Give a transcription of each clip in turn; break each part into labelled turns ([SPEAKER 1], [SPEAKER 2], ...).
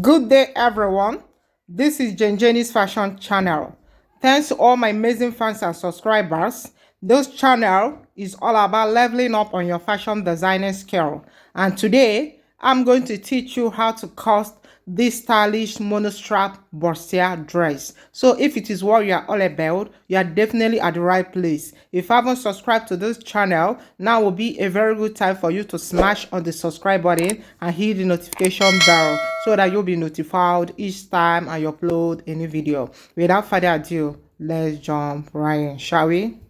[SPEAKER 1] Good day, everyone. This is Jenny's Fashion Channel. Thanks to all my amazing fans and subscribers. This channel is all about leveling up on your fashion designing skill. And today, I'm going to teach you how to cast this stylish monostrap bustier dress. So if it is what you are all about, you are definitely at the right place. If you haven't subscribed to this channel, now will be a very good time for you to smash on the subscribe button and hit the notification bell so that you'll be notified each time I upload any video. Without further ado, let's jump right in, shall we?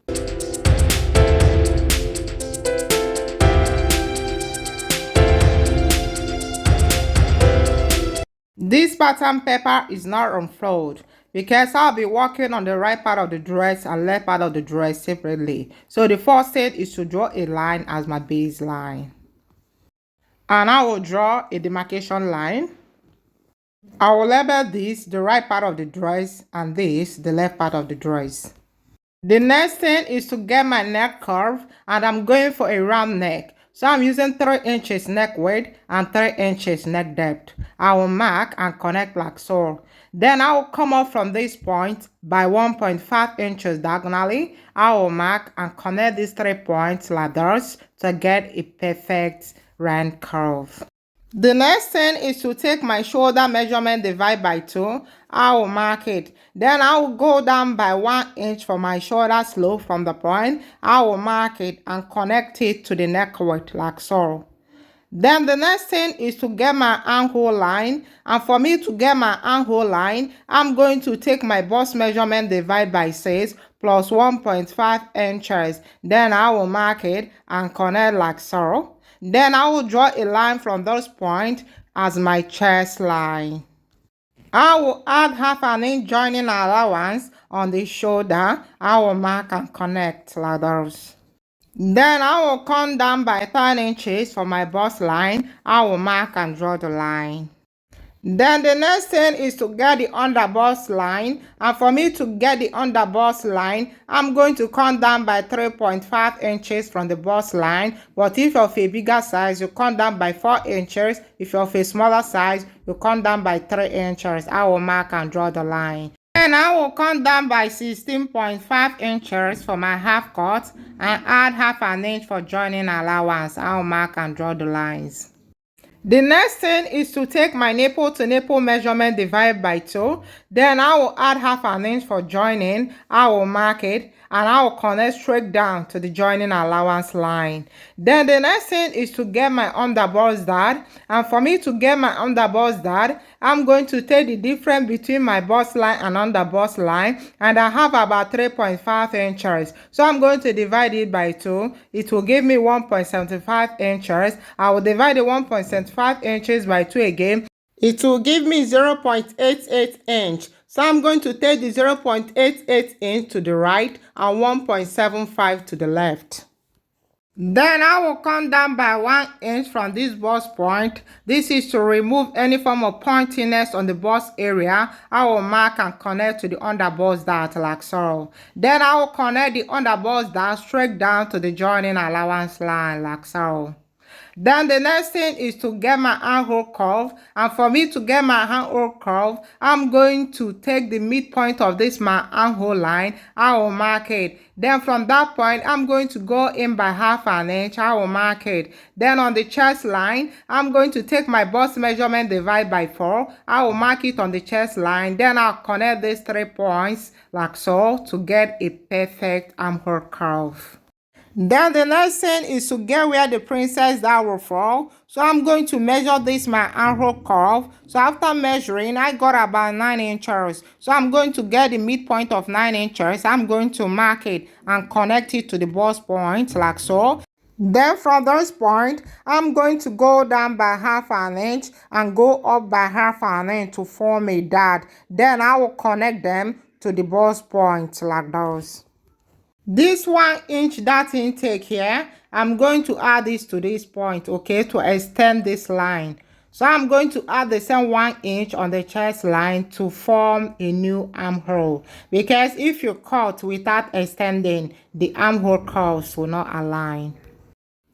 [SPEAKER 1] This pattern paper is not unfolded because I'll be working on the right part of the dress and left part of the dress separately. So the first step is to draw a line as my baseline. And I will draw a demarcation line. I will label this the right part of the dress and this the left part of the dress. The next thing is to get my neck curve, and I'm going for a round neck. So I'm using 3 inches neck width and 3 inches neck depth. I will mark and connect like so. Then I will come up from this point by 1.5 inches diagonally. I will mark and connect these 3 points like this to get a perfect round curve. The next thing is to take my shoulder measurement, divide by 2. I will mark it. Then I will go down by 1 inch for my shoulder slope from the point. I will mark it and connect it to the neck width like so. Then the next thing is to get my armhole line. And for me to get my armhole line, I'm going to take my bust measurement, divide by 6 plus 1.5 inches. Then I will mark it and connect like so. Then I will draw a line from this point as my chest line. I will add half an inch joining allowance on the shoulder. I will mark and connect like this. Then I will come down by 10 inches for my bust line. I will mark and draw the line. Then the next thing is to get the underbust line, and for me to get the underbust line, I'm going to come down by 3.5 inches from the bust line. But if you're of a bigger size, you come down by 4 inches. If you're of a smaller size, you come down by 3 inches. I will mark and draw the line. Then I will come down by 16.5 inches for my half cut and add half an inch for joining allowance. I will mark and draw the lines. The next thing is to take my nipple to nipple measurement, divide by 2. Then I will add half an inch for joining. I will mark it and I will connect straight down to the joining allowance line. Then the next thing is to get my underbust dart. And for me to get my underbust dart, I'm going to take the difference between my bust line and underbust line, and I have about 3.5 inches. So I'm going to divide it by 2. It will give me 1.75 inches. I will divide the 1.75 inches by 2 again. It will give me 0.88 inch. So I'm going to take the 0.88 inch to the right and 1.75 to the left. Then I will come down by 1 inch from this bust point. This is to remove any form of pointiness on the bust area. I will mark and connect to the underbust dart like so. Then I will connect the underbust dart straight down to the joining allowance line like so. Then the next thing is to get my armhole curve, and for me to get my armhole curve, I'm going to take the midpoint of this my armhole line. I will mark it. Then from that point, I'm going to go in by half an inch. I will mark it. Then on the chest line, I'm going to take my bust measurement, divide by 4. I will mark it on the chest line. Then I'll connect these 3 points like so to get a perfect armhole curve. Then the next thing is to get where the princess dart will fall. So I'm going to measure this my armhole curve. So after measuring, I got about 9 inches. So I'm going to get the midpoint of 9 inches. I'm going to mark it and connect it to the bust point like so. Then from this point, I'm going to go down by half an inch and go up by half an inch to form a dart. Then I will connect them to the bust point like this. This 1 inch dart intake here, I'm going to add this to this point, okay, to extend this line. So I'm going to add the same 1 inch on the chest line to form a new armhole. Because if you cut without extending, the armhole curves will not align.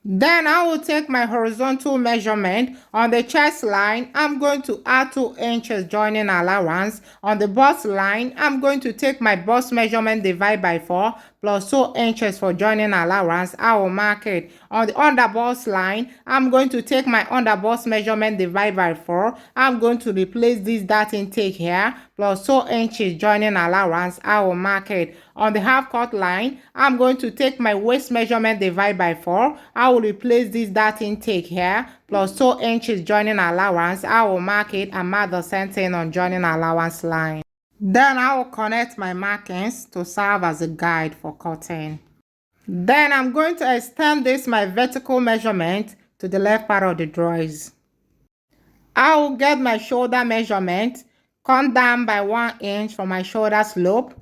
[SPEAKER 1] Then I will take my horizontal measurement on the chest line. I'm going to add 2 inches joining allowance. On the bust line, I'm going to take my bust measurement divide by 4 plus 2 inches for joining allowance. I will mark it. On the under bust line, I'm going to take my under bust measurement divide by 4. I'm going to replace this dart intake here plus 2 inches joining allowance. I will mark it. On the half cut line, I'm going to take my waist measurement divide by 4. I will replace this dart intake here plus 2 inches joining allowance. I will mark it and mark the same thing on joining allowance line. Then I will connect my markings to serve as a guide for cutting. Then I'm going to extend this my vertical measurement to the left part of the drawers. I will get my shoulder measurement, come down by 1 inch from my shoulder slope.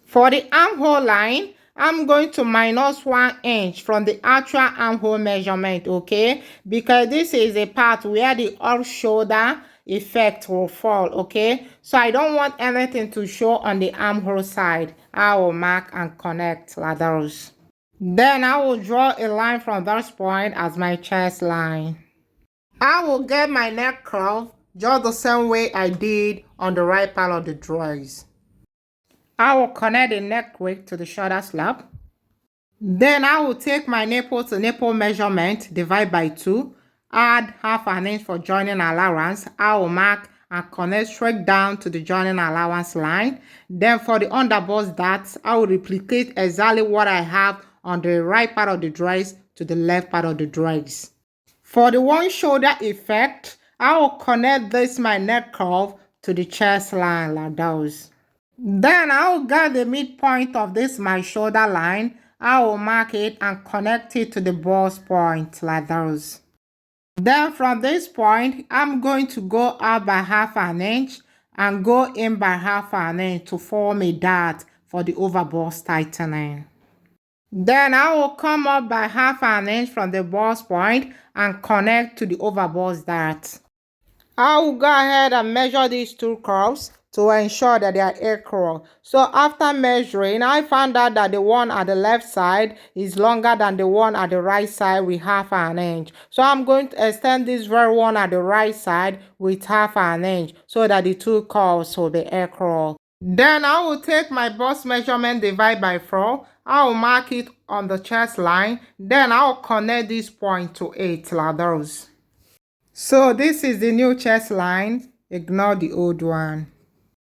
[SPEAKER 1] For the armhole line, I'm going to minus 1 inch from the actual armhole measurement, okay? Because this is a part where the off shoulder effect will fall, okay? So I don't want anything to show on the armhole side. I will mark and connect like those. Then I will draw a line from this point as my chest line. I will get my neck curve just the same way I did on the right part of the drawers. I will connect the neck width to the shoulder slab. Then I will take my nipple to nipple measurement, divide by 2, add half an inch for joining allowance. I will mark and connect straight down to the joining allowance line. Then for the underbust darts, I will replicate exactly what I have on the right part of the dress to the left part of the dress. For the one shoulder effect, I will connect this my neck curve to the chest line like those. Then I will get the midpoint of this my shoulder line. I will mark it and connect it to the bust point like those. Then from this point, I'm going to go out by half an inch and go in by half an inch to form a dart for the overbust tightening. Then I will come up by half an inch from the bust point and connect to the overbust dart. I will go ahead and measure these 2 curves to ensure that they are equal. So after measuring, I found out that the one at the left side is longer than the one at the right side with half an inch. So I'm going to extend this very one at the right side with half an inch so that the 2 curves will be equal. Then I will take my bust measurement divide by 4. I will mark it on the chest line. Then I will connect this point to it like those. So this is the new chest line. Ignore the old one.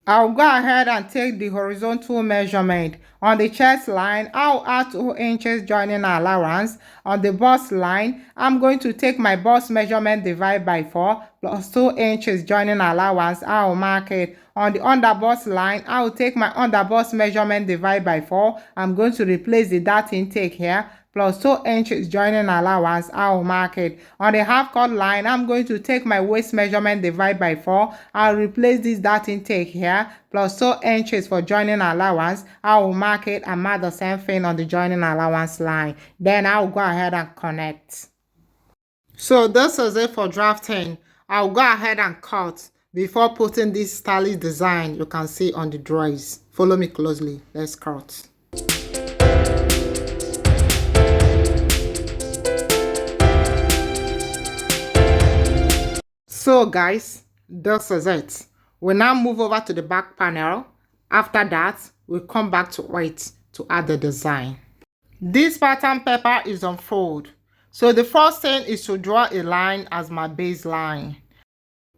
[SPEAKER 1] I'll go ahead and take the horizontal measurement. On the chest line, I'll add 2 inches joining allowance. On the bust line, I'm going to take my bust measurement divide by 4 plus 2 inches joining allowance. I'll mark it. On the underbust line, I will take my underbust measurement divide by 4. I'm going to replace the dart intake here plus 2 inches joining allowance. I will mark it. On the half cut line, I'm going to take my waist measurement divide by 4. I'll replace this dart intake here plus 2 inches for joining allowance. I will mark it and mark the same thing on the joining allowance line. Then I will go ahead and connect. So this is it for drafting. I'll go ahead and cut before putting this stylish design you can see on the drawers. Follow me closely. Let's cut. So guys, this is it. We'll now move over to the back panel. After that, we'll come back to it to add the design. This pattern paper is on fold. So the first thing is to draw a line as my baseline.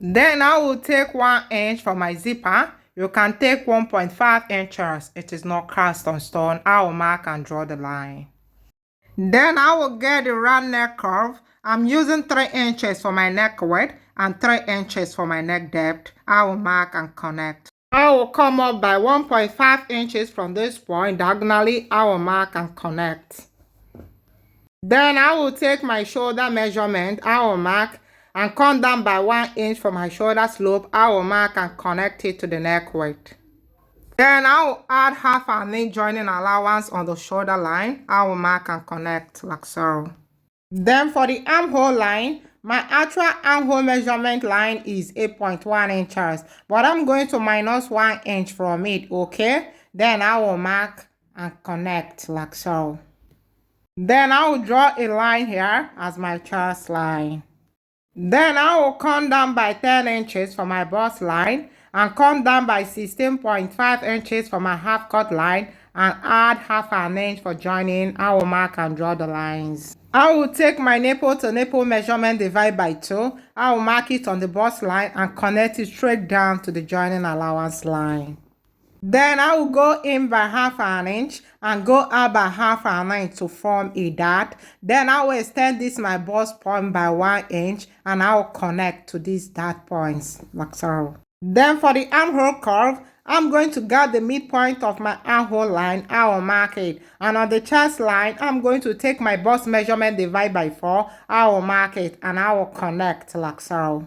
[SPEAKER 1] Then I will take 1 inch for my zipper. You can take 1.5 inches. It is not cast on stone. I will mark and draw the line. Then I will get the round neck curve. I'm using 3 inches for my neck width and 3 inches for my neck depth. I will mark and connect. I will come up by 1.5 inches from this point diagonally. I will mark and connect. Then I will take my shoulder measurement. I will mark and come down by 1 inch from my shoulder slope. I will mark and connect it to the neck width. Then I will add half an inch joining allowance on the shoulder line. I will mark and connect like so. Then for the armhole line, my actual armhole measurement line is 8.1 inches, but I'm going to minus 1 inch from it, okay? Then I will mark and connect like so. Then I will draw a line here as my chest line. Then I will come down by 10 inches for my bust line and come down by 16.5 inches for my half cut line and add half an inch for joining. I will mark and draw the lines. I will take my nipple to nipple measurement divide by 2. I will mark it on the bust line and connect it straight down to the joining allowance line. Then I will go in by half an inch and go out by half an inch to form a dot. Then I will extend this my bust point by 1 inch and I will connect to these dot points like so. Then for the armhole curve, I'm going to get the midpoint of my armhole line. I will mark it. And on the chest line, I'm going to take my bust measurement divide by 4. I will mark it and I will connect like so.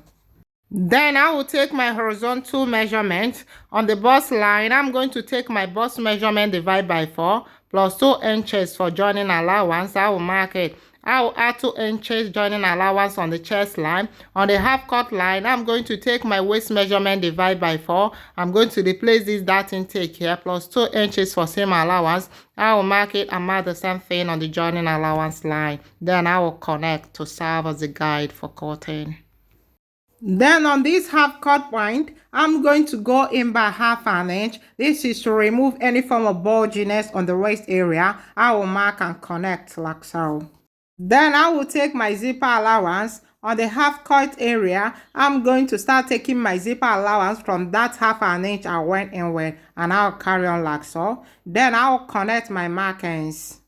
[SPEAKER 1] Then I will take my horizontal measurement. On the bust line, I'm going to take my bust measurement divide by 4 plus 2 inches for joining allowance. I will mark it. I will add 2 inches joining allowance on the chest line. On the half cut line, I'm going to take my waist measurement divide by 4. I'm going to replace this dart intake here plus 2 inches for same allowance. I will mark it and mark the same thing on the joining allowance line. Then I will connect to serve as a guide for cutting. Then on this half cut point, I'm going to go in by half an inch. This is to remove any form of bulginess on the waist area. I will mark and connect like so. Then I will take my zipper allowance. On the half cut area, I'm going to start taking my zipper allowance from that half an inch I went in with, and I'll carry on like so. Then I'll connect my markings.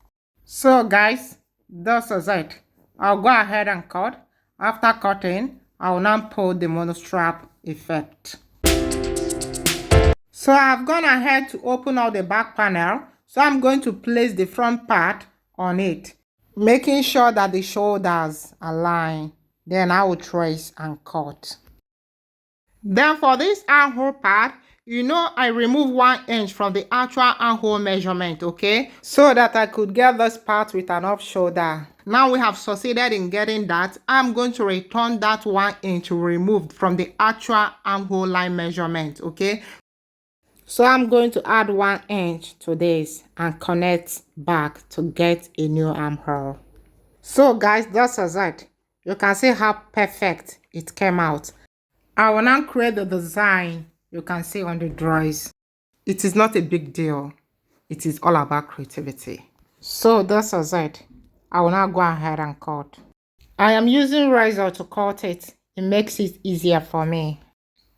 [SPEAKER 1] So guys, this is it. I'll go ahead and cut. After cutting, I will now pull the monostrap effect. So I've gone ahead to open out the back panel. So I'm going to place the front part on it, making sure that the shoulders align. Then I will trace and cut. Then for this armhole part, I remove 1 inch from the actual armhole measurement, okay? So that I could get this part with an off shoulder. Now we have succeeded in getting that. I'm going to return that 1 inch removed from the actual armhole line measurement, okay? So I'm going to add 1 inch to this and connect back to get a new armhole. So guys, this is it. You can see how perfect it came out. I will now create the design you can see on the drawings. It is not a big deal. It is all about creativity. So this is it. I will now go ahead and cut. I am using razor to cut it. It makes it easier for me.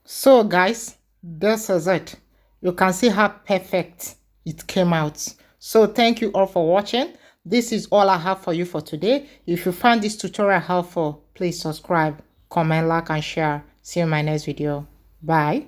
[SPEAKER 1] So guys, this is it. You can see how perfect it came out. So thank you all for watching. This is all I have for you for today. If you found this tutorial helpful, please subscribe, comment, like, and share. See you in my next video. Bye.